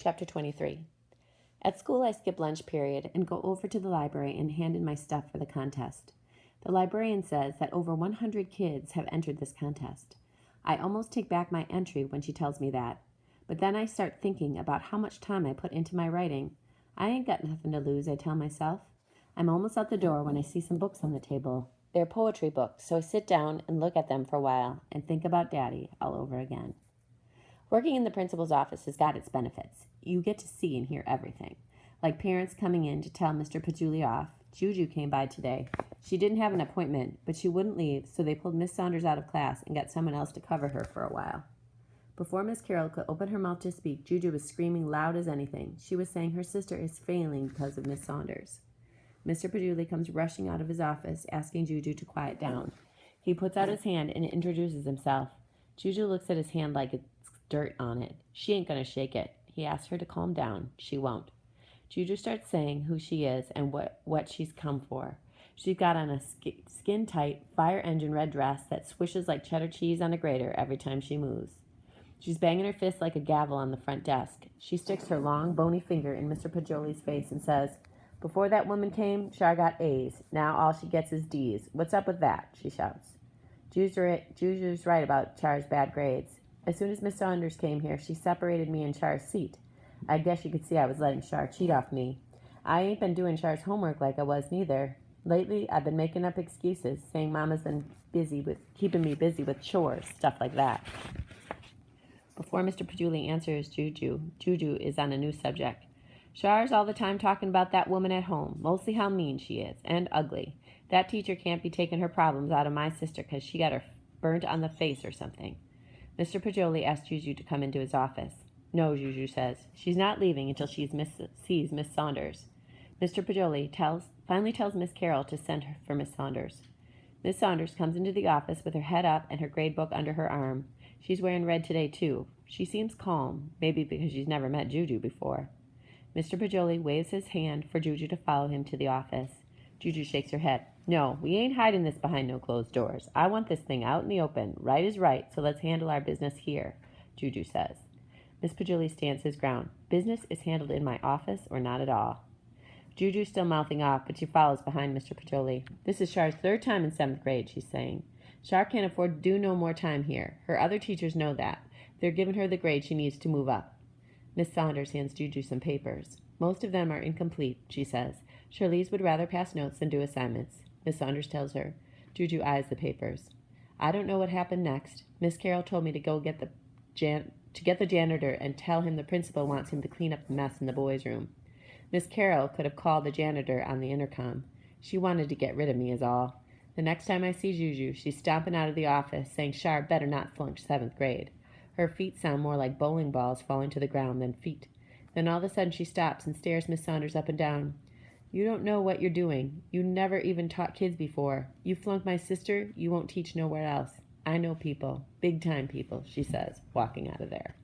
Chapter 23. At school, I skip lunch period and go over to the library and hand in my stuff for the contest. The librarian says that over 100 kids have entered this contest. I almost take back my entry when she tells me that. But then I start thinking about how much time I put into my writing. I ain't got nothing to lose, I tell myself. I'm almost out the door when I see some books on the table. They're poetry books, so I sit down and look at them for a while and think about Daddy all over again. Working in the principal's office has got its benefits. You get to see and hear everything. Like parents coming in to tell Mr. Pajuli off. Juju came by today. She didn't have an appointment, but she wouldn't leave, so they pulled Miss Saunders out of class and got someone else to cover her for a while. Before Miss Carroll could open her mouth to speak, Juju was screaming loud as anything. She was saying her sister is failing because of Miss Saunders. Mr. Pajuli comes rushing out of his office, asking Juju to quiet down. He puts out his hand and introduces himself. Juju looks at his hand like it's dirt on it. She ain't gonna shake it. He asks her to calm down. She won't. Juju starts saying who she is and what she's come for. She's got on a skin-tight, fire engine red dress that swishes like cheddar cheese on a grater every time she moves. She's banging her fist like a gavel on the front desk. She sticks her long, bony finger in Mr. Pajuli's face and says, "Before that woman came, Char got A's. Now all she gets is D's. What's up with that?" she shouts. Juju's right about Char's bad grades. As soon as Miss Saunders came here, she separated me and Char's seat. I guess you could see I was letting Char cheat off me. I ain't been doing Char's homework like I was neither. Lately, I've been making up excuses, saying Mama's been keeping me busy with chores, stuff like that. Before Mr. Pajuli answers Juju is on a new subject. Char's all the time talking about that woman at home, mostly how mean she is, and ugly. That teacher can't be taking her problems out of my sister because she got her burnt on the face or something. Mr. Pajoli asks Juju to come into his office. No, Juju says. She's not leaving until she sees Miss Saunders. Mr. Pajoli finally tells Miss Carroll to send her for Miss Saunders. Miss Saunders comes into the office with her head up and her grade book under her arm. She's wearing red today, too. She seems calm, maybe because she's never met Juju before. Mr. Pajoli waves his hand for Juju to follow him to the office. Juju shakes her head. No, we ain't hiding this behind no closed doors. I want this thing out in the open. Right is right, so let's handle our business here, Juju says. Miss Pajuli stands his ground. Business is handled in my office or not at all. Juju's still mouthing off, but she follows behind Mr. Pajoli. This is Char's third time in 7th grade, she's saying. Char can't afford to do no more time here. Her other teachers know that. They're giving her the grade she needs to move up. Miss Saunders hands Juju some papers. Most of them are incomplete, she says. Charlize would rather pass notes than do assignments. Miss Saunders tells her. Juju eyes the papers. I don't know what happened next. Miss Carroll told me to go get the janitor and tell him the principal wants him to clean up the mess in the boys' room. Miss Carroll could have called the janitor on the intercom. She wanted to get rid of me is all. The next time I see Juju, she's stomping out of the office, saying Char better not flunk 7th grade. Her feet sound more like bowling balls falling to the ground than feet. Then all of a sudden she stops and stares Miss Saunders up and down. You don't know what you're doing. You never even taught kids before. You flunked my sister, you won't teach nowhere else. I know people, big-time people, she says, walking out of there.